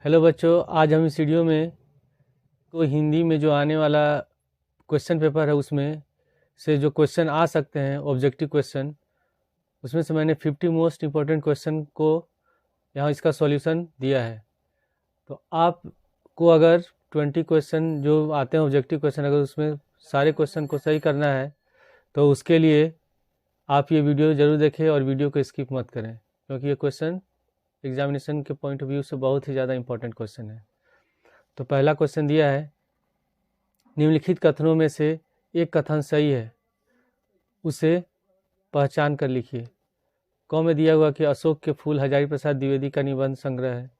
Hello बच्चों, आज हम इस वीडियो में हिंदी में जो आने वाला क्वेश्चन पेपर है उसमें से जो क्वेश्चन आ सकते हैं ऑब्जेक्टिव क्वेश्चन, उसमें से मैंने 50 मोस्ट इम्पोर्टेंट क्वेश्चन को यहाँ इसका सॉल्यूशन दिया है। तो आपको अगर 20 क्वेश्चन जो आते हैं ऑब्जेक्टिव क्वेश्चन, अगर उसमें सारे क्वेश्चन को सही करना है तो उसके लिए आप ये वीडियो ज़रूर देखें और वीडियो को स्किप मत करें, क्योंकि ये क्वेश्चन एग्जामिनेशन के पॉइंट ऑफ व्यू से बहुत ही ज़्यादा इंपॉर्टेंट क्वेश्चन है। तो पहला क्वेश्चन दिया है, निम्नलिखित कथनों में से एक कथन सही है, उसे पहचान कर लिखिए। क में दिया हुआ कि अशोक के फूल हजारी प्रसाद द्विवेदी का निबंध संग्रह है।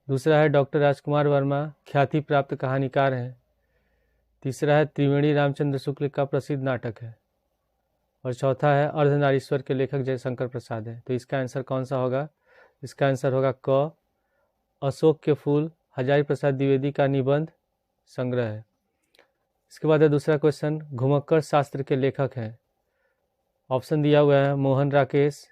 दूसरा है डॉक्टर राजकुमार वर्मा ख्याति प्राप्त कहानीकार हैं। तीसरा है त्रिवेणी रामचंद्र शुक्ल का प्रसिद्ध नाटक है। और चौथा है अर्धनारीश्वर के लेखक जयशंकर प्रसाद है। तो इसका आंसर कौन सा होगा? इसका आंसर होगा क, अशोक के फूल हजारी प्रसाद द्विवेदी का निबंध संग्रह है। इसके बाद है दूसरा क्वेश्चन, घुमक्कड़ शास्त्र के लेखक हैं। ऑप्शन दिया हुआ है मोहन राकेश,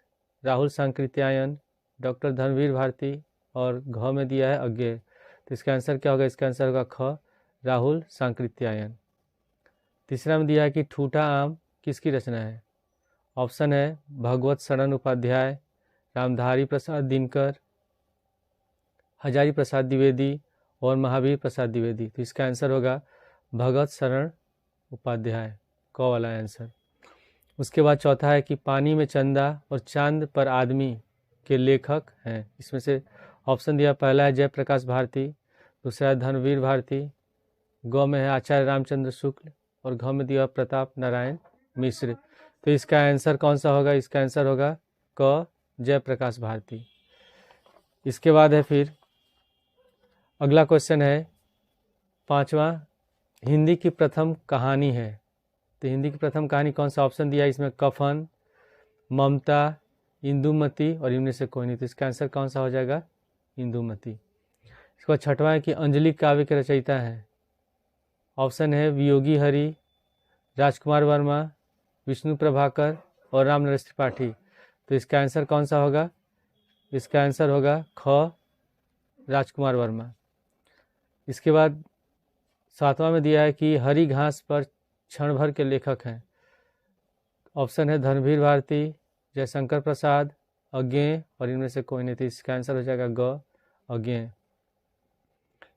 राहुल सांकृत्यायन, डॉक्टर धर्मवीर भारती और घ में दिया है अज्ञेय। तो इसका आंसर क्या होगा? इसका आंसर होगा ख, राहुल सांकृत्यायन। तीसरा में दिया है कि ठूठा आम किसकी रचना है। ऑप्शन है भगवत शरण उपाध्याय, रामधारी प्रसाद दिनकर, हजारी प्रसाद द्विवेदी और महावीर प्रसाद द्विवेदी। तो इसका आंसर होगा भगत शरण उपाध्याय, क वाला आंसर। उसके बाद चौथा है कि पानी में चंदा और चांद पर आदमी के लेखक हैं। इसमें से ऑप्शन दिया, पहला है जयप्रकाश भारती, दूसरा है धर्मवीर भारती, ग में है आचार्य रामचंद्र शुक्ल और घ में दिया प्रताप नारायण मिश्र। तो इसका आंसर कौन सा होगा? इसका आंसर होगा क, जयप्रकाश भारती। इसके बाद है फिर अगला क्वेश्चन है पांचवा, हिंदी की प्रथम कहानी है। तो हिंदी की प्रथम कहानी कौन सा? ऑप्शन दिया इसमें कफन, ममता, इंदुमती और इनमें से कोई नहीं। तो इसका आंसर कौन सा हो जाएगा? इंदुमती। इसके बाद छठवां है कि अंजलि काव्य के रचयिता हैं। ऑप्शन है वियोगी हरि, राजकुमार वर्मा, विष्णु प्रभाकर और राम नरेश त्रिपाठी। तो इसका आंसर कौन सा होगा? इसका आंसर होगा ख, राजकुमार वर्मा। इसके बाद सातवां में दिया है कि हरी घास पर क्षण भर के लेखक हैं। ऑप्शन है धर्मवीर भारती, जयशंकर प्रसाद, अज्ञेय और इनमें से कोई नहीं। तो इसका आंसर हो जाएगा ग, अज्ञेय।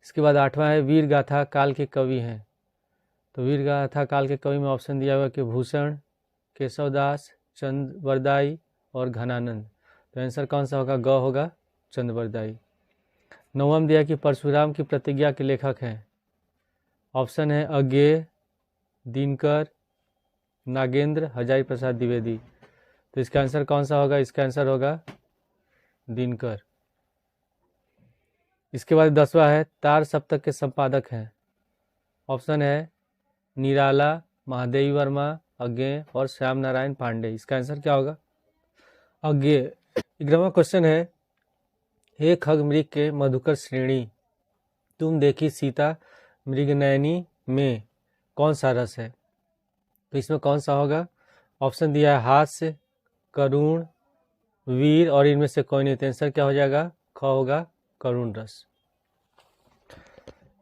इसके बाद आठवां है वीर गाथा काल के कवि हैं। तो वीर गाथा काल के कवि में ऑप्शन दिया हुआ कि भूषण, केशवदास, चंद्रवरदाई और घनानंद। तो आंसर कौन सा होगा? ग होगा, चंद्रवरदाई। नौवां में दिया कि परशुराम की प्रतिज्ञा के लेखक हैं। ऑप्शन है अज्ञेय, दिनकर, नागेंद्र, हजारी प्रसाद द्विवेदी। तो इसका आंसर कौन सा होगा? इसका आंसर होगा दिनकर। इसके बाद 10वां है तार सप्तक के संपादक हैं। ऑप्शन है निराला, महादेवी वर्मा, अज्ञेय और श्याम नारायण पांडे। इसका आंसर क्या होगा? अज्ञेय। 11वां क्वेश्चन है, हे खग मृग के मधुकर श्रेणी, तुम देखी सीता मृगनयनी में कौन सा रस है। तो इसमें कौन सा होगा? ऑप्शन दिया है हास्य, करुण, वीर और इनमें से कोई नहीं। तो आंसर क्या हो जाएगा? ख होगा, करुण रस।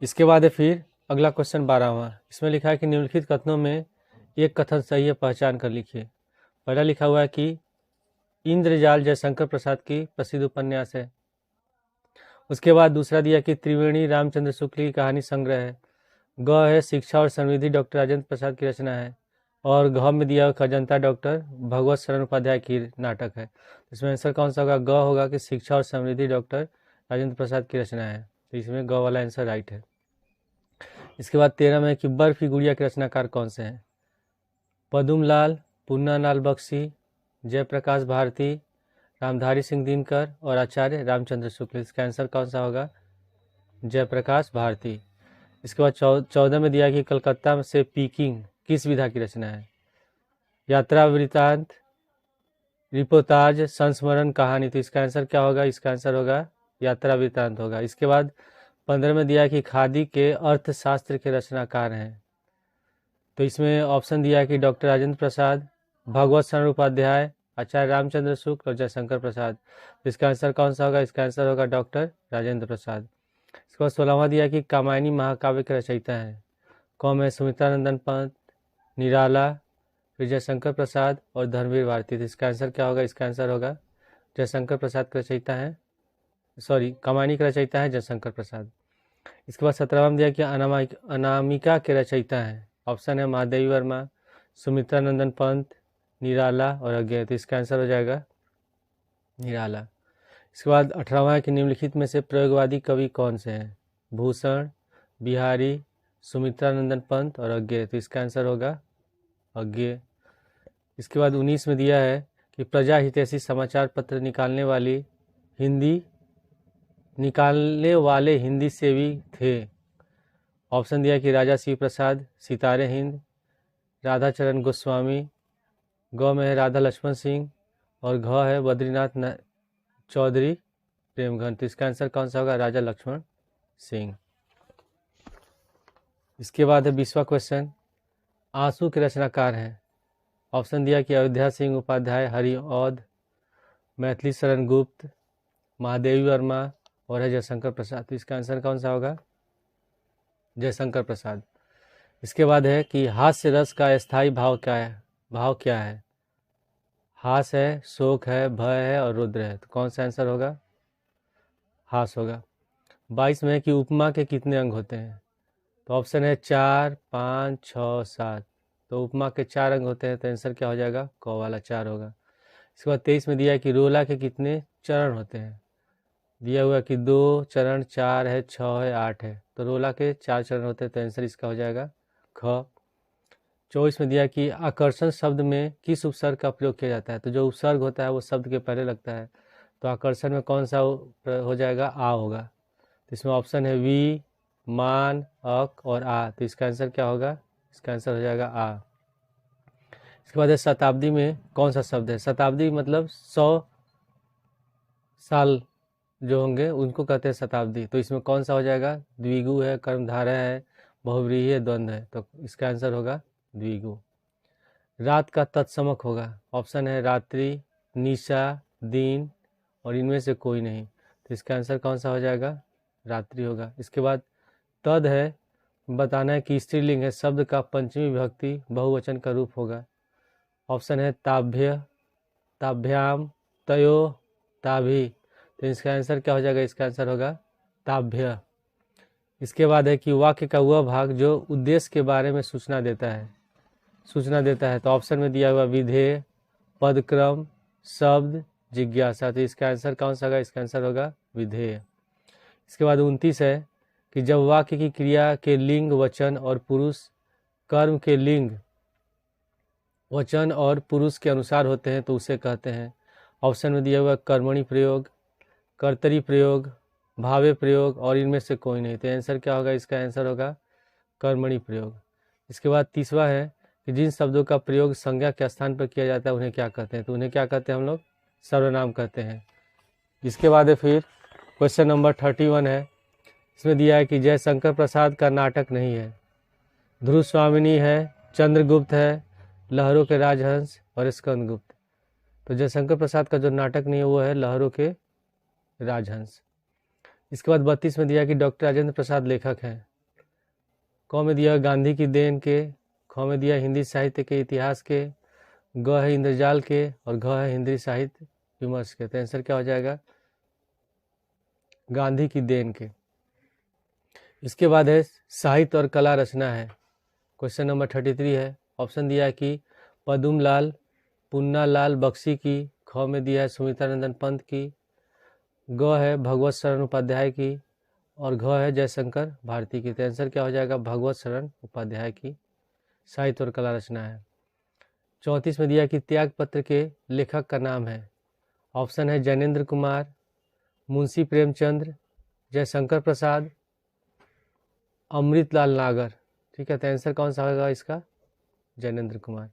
इसके बाद है फिर अगला क्वेश्चन 12वां। इसमें लिखा है कि निम्नलिखित कथनों में एक कथन सही है, पहचान कर लिखिए। पहला लिखा हुआ है कि इंद्रजाल जयशंकर प्रसाद की प्रसिद्ध उपन्यास है। उसके बाद दूसरा दिया कि त्रिवेणी रामचंद्र शुक्ल की कहानी संग्रह है। ग है शिक्षा और समृद्धि डॉक्टर राजेंद्र प्रसाद की रचना है। और घ में दिया हुआ अजंता डॉक्टर भगवत शरण उपाध्याय की नाटक है। इसमें आंसर कौन सा होगा? ग होगा कि शिक्षा और समृद्धि डॉक्टर राजेंद्र प्रसाद की रचना है। तो इसमें ग वाला आंसर राइट है। इसके बाद 13 में कि बर्फी गुड़िया के रचनाकार कौन से हैं। पदुमलाल, पुन्नालाल बख्शी, जयप्रकाश भारती, रामधारी सिंह दिनकर और आचार्य रामचंद्र शुक्ल। इसका आंसर कौन सा होगा? जयप्रकाश भारती। इसके बाद 14 में दिया कि कलकत्ता से पीकिंग किस विधा की रचना है। यात्रा वृत्तांत, रिपोर्टाज, संस्मरण, कहानी। तो इसका आंसर क्या होगा? इसका आंसर होगा यात्रा वृत्तांत होगा। इसके बाद 15 में दिया कि खादी के अर्थशास्त्र के रचनाकार हैं। तो इसमें ऑप्शन दिया है कि डॉक्टर राजेंद्र प्रसाद, भगवत शरण उपाध्याय, आचार्य रामचंद्र शुक्ल और जयशंकर प्रसाद। तो इसका आंसर कौन सा होगा? इसका आंसर होगा डॉक्टर राजेंद्र प्रसाद। इसके बाद 16वां दिया कि कामायनी महाकाव्य के रचयिता हैं। कौन है? सुमित्रानंदन पंत, निराला, फिर जयशंकर प्रसाद और धर्मवीर भारती। तो इसका आंसर क्या होगा? इसका आंसर होगा जयशंकर प्रसाद के रचयिता हैं, कामायनी के रचयिता है जयशंकर प्रसाद। इसके बाद 17वां में दिया कि अनामिका के रचयिता हैं। ऑप्शन है महादेवी वर्मा, सुमित्रानंदन पंत, निराला और अज्ञेय। तो इसका आंसर हो जाएगा निराला। इसके बाद 18वां है कि निम्नलिखित में से प्रयोगवादी कवि कौन से हैं? भूषण, बिहारी, सुमित्रानंदन पंत और अज्ञेय। तो इसका आंसर होगा अज्ञेय। इसके बाद 19 में दिया है कि प्रजा हितैषी समाचार पत्र निकालने वाले हिंदी सेवी थे। ऑप्शन दिया कि राजा शिव प्रसाद, सितारे हिंद, राधाचरण गोस्वामी, ग में है राधा लक्ष्मण सिंह और घ है बद्रीनाथ चौधरी प्रेमघन। तो इसका आंसर कौन सा होगा? राजा लक्ष्मण सिंह। इसके बाद है 20वां क्वेश्चन, आंसू के रचनाकार हैं। ऑप्शन दिया कि अयोध्या सिंह उपाध्याय, हरिऔध, मैथिली शरण गुप्त, महादेवी वर्मा और है जयशंकर प्रसाद। तो इसका आंसर कौन सा होगा? जयशंकर प्रसाद। इसके बाद है कि हास्य रस का स्थायी भाव क्या है? हास है, शोक है, भय है और रुद्र है। तो कौन सा आंसर होगा? हास होगा। 22 में है कि उपमा के कितने अंग होते हैं? तो ऑप्शन है 4, 5, 6, 7। तो उपमा के 4 अंग होते हैं, तो आंसर क्या हो जाएगा? क वाला 4 होगा। इसके बाद 23 में दिया है कि रोला के कितने चरण होते हैं? दिया हुआ कि 2 चरण, 4 है, 6 है, 8 है। तो रोला के 4 चरण होते हैं, तो आंसर इसका हो जाएगा ख। 24 में दिया कि आकर्षण शब्द में किस उपसर्ग का प्रयोग किया जाता है? तो जो उपसर्ग होता है वो शब्द के पहले लगता है, तो आकर्षण में कौन सा हो जाएगा? आ होगा। तो इसमें ऑप्शन है वी, मान, अक और आ। तो इसका आंसर क्या होगा? इसका आंसर हो जाएगा आ। इसके बाद है शताब्दी में कौन सा शब्द है? शताब्दी मतलब 100 साल जो होंगे उनको कहते हैं शताब्दी। तो इसमें कौन सा हो जाएगा? द्विगु है, कर्मधारय है, बहुव्रीहि है, द्वंद्व है। तो इसका आंसर होगा द्विगु। रात का तत्समक होगा। ऑप्शन है रात्रि, निशा, दिन और इनमें से कोई नहीं। तो इसका आंसर कौन सा हो जाएगा? रात्रि होगा। इसके बाद तद है, बताना है कि स्त्रीलिंग है, शब्द का पंचमी विभक्ति बहुवचन का रूप होगा। ऑप्शन है ताभ्य, ताभ्याम, तयो, ताभी। तो इसका आंसर क्या हो जाएगा? इसका आंसर होगा ताभ्य। इसके बाद है कि वाक्य का वह भाग जो उद्देश्य के बारे में सूचना देता है। तो ऑप्शन में दिया हुआ विधेय, पदक्रम, शब्द, जिज्ञासा। तो इसका आंसर कौन सा होगा? इसका आंसर होगा विधेय। इसके बाद 29 है कि जब वाक्य की क्रिया के लिंग वचन और पुरुष कर्म के लिंग वचन और पुरुष के अनुसार होते हैं तो उसे कहते हैं। ऑप्शन में दिया हुआ कर्मणि प्रयोग, कर्तरी प्रयोग, भावे प्रयोग और इनमें से कोई नहीं। तो आंसर क्या होगा? इसका आंसर होगा कर्मणि प्रयोग। इसके बाद 30वां है कि जिन शब्दों का प्रयोग संज्ञा के स्थान पर किया जाता है उन्हें क्या कहते हैं? तो उन्हें क्या कहते हैं हम लोग? सर्वनाम कहते हैं। इसके बाद है फिर क्वेश्चन नंबर 31 है। इसमें दिया है कि जयशंकर प्रसाद का नाटक नहीं है। ध्रुव स्वामिनी है, चंद्रगुप्त है, लहरों के राजहंस और स्कंदगुप्त। तो जयशंकर प्रसाद का जो नाटक नहीं है वो है लहरों के राजहंस। इसके बाद 32 में दिया कि डॉक्टर राजेंद्र प्रसाद लेखक हैं। क में दिया गांधी की देन के, ख में दिया हिंदी साहित्य के इतिहास के, ग है इंद्रजाल के और घ है हिंदी साहित्य विमर्श के। तो आंसर क्या हो जाएगा? गांधी की देन के। इसके बाद है साहित्य और कला रचना है। क्वेश्चन नंबर 33 है। ऑप्शन दिया है कि पदुमलाल, पुन्नालाल बख्शी की, ख में दिया है सुमित्रानंदन पंत की, ग है भगवत शरण उपाध्याय की और घ है जयशंकर भारती की। तो आंसर क्या हो जाएगा? भगवत शरण उपाध्याय की साहित्य और कला रचना है। 34 में दिया कि त्याग पत्र के लेखक का नाम है। ऑप्शन है जैनेन्द्र कुमार, मुंशी प्रेमचंद्र, जयशंकर प्रसाद, अमृतलाल नागर। ठीक है, तो आंसर कौन सा होगा इसका? जैनेन्द्र कुमार।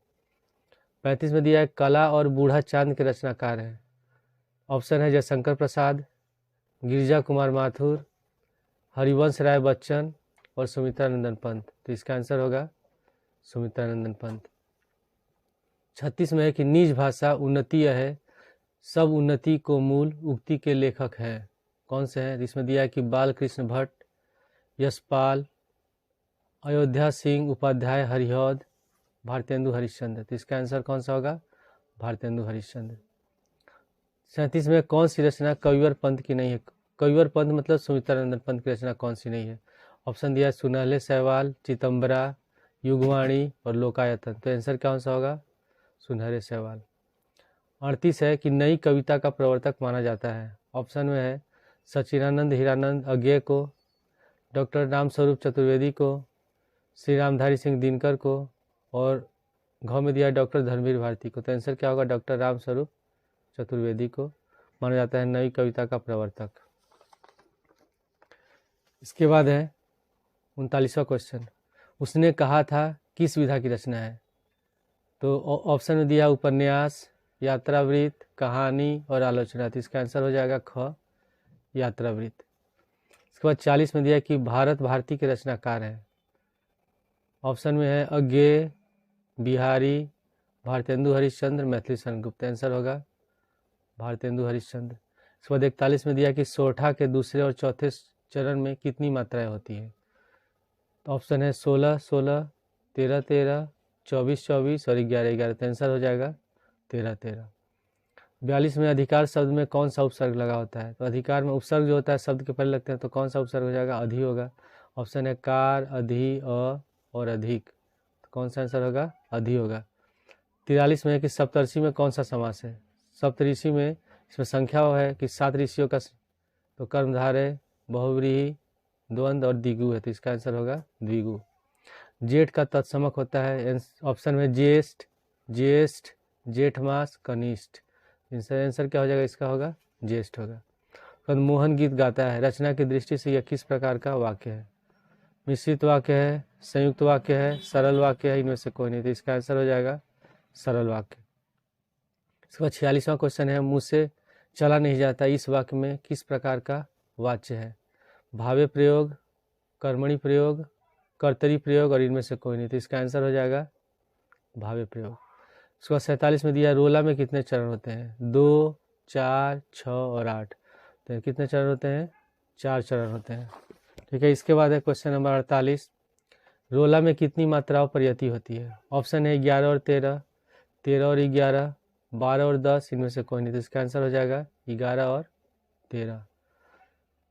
35 में दिया है कला और बूढ़ा चांद के रचनाकार हैं। ऑप्शन है जयशंकर प्रसाद, गिरिजा कुमार माथुर, हरिवंश राय बच्चन और सुमित्रानंदन पंत। तो इसका आंसर होगा सुमित्रानंदन पंत। 36 में है कि निज भाषा उन्नतीय है, सब उन्नति को मूल उक्ति के लेखक हैं। कौन से हैं? इसमें दिया है कि बालकृष्ण भट्ट, यशपाल, अयोध्या सिंह उपाध्याय, हरिहौद, भारतेंदु हरिश्चंद्र। तो इसका आंसर कौन सा होगा? भारतेंदु हरिश्चंद्र। 37 में कौन सी रचना कविवर पंत की नहीं है? कविवर पंत मतलब सुमित्रानंदन पंत की रचना कौन सी नहीं है? ऑप्शन दिया है सुनहले शैवाल, चितंबरा, युगवाणी और लोकायतन। तो आंसर कौन सा होगा? सुनहरे शैवाल। 38 है कि नई कविता का प्रवर्तक माना जाता है। ऑप्शन में है सच्चिदानंद हीरानंद अज्ञे को, डॉक्टर रामस्वरूप चतुर्वेदी को, श्री रामधारी सिंह दिनकर को और घ में दिया डॉक्टर धर्मवीर भारती को। तो आंसर क्या होगा? डॉक्टर रामस्वरूप चतुर्वेदी को माना जाता है नई कविता का प्रवर्तक। इसके बाद है 39वां क्वेश्चन, उसने कहा था किस विधा की रचना है? तो ऑप्शन में दिया उपन्यास, यात्रावृत्त, कहानी और आलोचना। तो इसका आंसर हो जाएगा ख, यात्रावृत्त। इसके बाद 40 में दिया कि भारत भारती के रचनाकार हैं। ऑप्शन में है अज्ञे, बिहारी, भारतेंदु हरिश्चंद्र, मैथिली शरण गुप्त। आंसर होगा भारतेंदु हरिश्चंद्र। इसके बाद 41 में दिया कि सोरठा के दूसरे और चौथे चरण में कितनी मात्राएं होती हैं? तो ऑप्शन है 16, 16, 13, 13, 24, 24 और 11, 11। तो आंसर हो जाएगा 13, 13। 42 में अधिकार शब्द में कौन सा उपसर्ग लगा होता है? तो अधिकार में उपसर्ग जो होता है शब्द के पहले लगते हैं, तो कौन सा उपसर्ग हो जाएगा? अधि होगा। ऑप्शन है कार, अधि, और अधिक। तो कौन सा आंसर होगा? अधि होगा। 43 में है कि सप्तऋषि में कौन सा समास है? सप्तऋषि में इसमें संख्या है कि 7 ऋषियों का, तो कर्मधारय, बहुव्रीहि, द्वंद्व और द्विगु है। तो इसका आंसर होगा द्विगु। जेठ का तत्समक होता है। ऑप्शन में ज्येष्ठ, ज्येष्ठ, जेठ मास, कनिष्ठ। आंसर क्या हो जाएगा? इसका होगा ज्येष्ठ होगा। तो मोहन गीत गाता है, रचना की दृष्टि से यह किस प्रकार का वाक्य है? मिश्रित वाक्य है, संयुक्त वाक्य है, सरल वाक्य है, इनमें से कोई नहीं। तो इसका आंसर हो जाएगा सरल वाक्य। इसके बाद 46वां क्वेश्चन है, मुझसे चला नहीं जाता इस वाक्य में किस प्रकार का वाच्य है? भावे प्रयोग, कर्मणि प्रयोग, कर्तरी प्रयोग और इनमें से कोई नहीं। तो इसका आंसर हो जाएगा भावे प्रयोग। उसके बाद 47 में दिया रोला में कितने चरण होते हैं? 2, 4, 6 और 8। तो कितने चरण होते हैं? 4 चरण होते हैं। ठीक है। इसके बाद है क्वेश्चन नंबर 48, रोला में कितनी मात्राओं पर यति होती है? ऑप्शन है 11 और 13, 13 और 11, 12 और 10, इनमें से कोई नहीं। तो इसका आंसर हो जाएगा 11 और 13।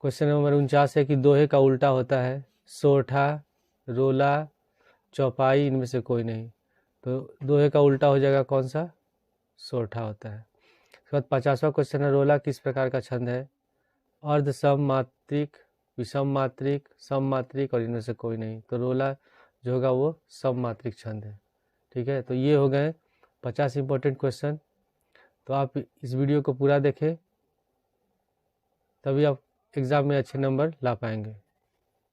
क्वेश्चन नंबर 49 है कि दोहे का उल्टा होता है? सोरठा, रोला, चौपाई, इनमें से कोई नहीं। तो दोहे का उल्टा हो जाएगा कौन सा? सोरठा होता है। उसके बाद 50वां क्वेश्चन है, रोला किस प्रकार का छंद है? अर्ध सम मात्रिक, विषम मात्रिक, सम मात्रिक और इनमें से कोई नहीं। तो रोला जो होगा वो सम मात्रिक छंद है। ठीक है। तो ये हो गए 50 इंपॉर्टेंट क्वेश्चन। तो आप इस वीडियो को पूरा देखें, तभी आप एग्ज़ाम में अच्छे नंबर ला पाएंगे।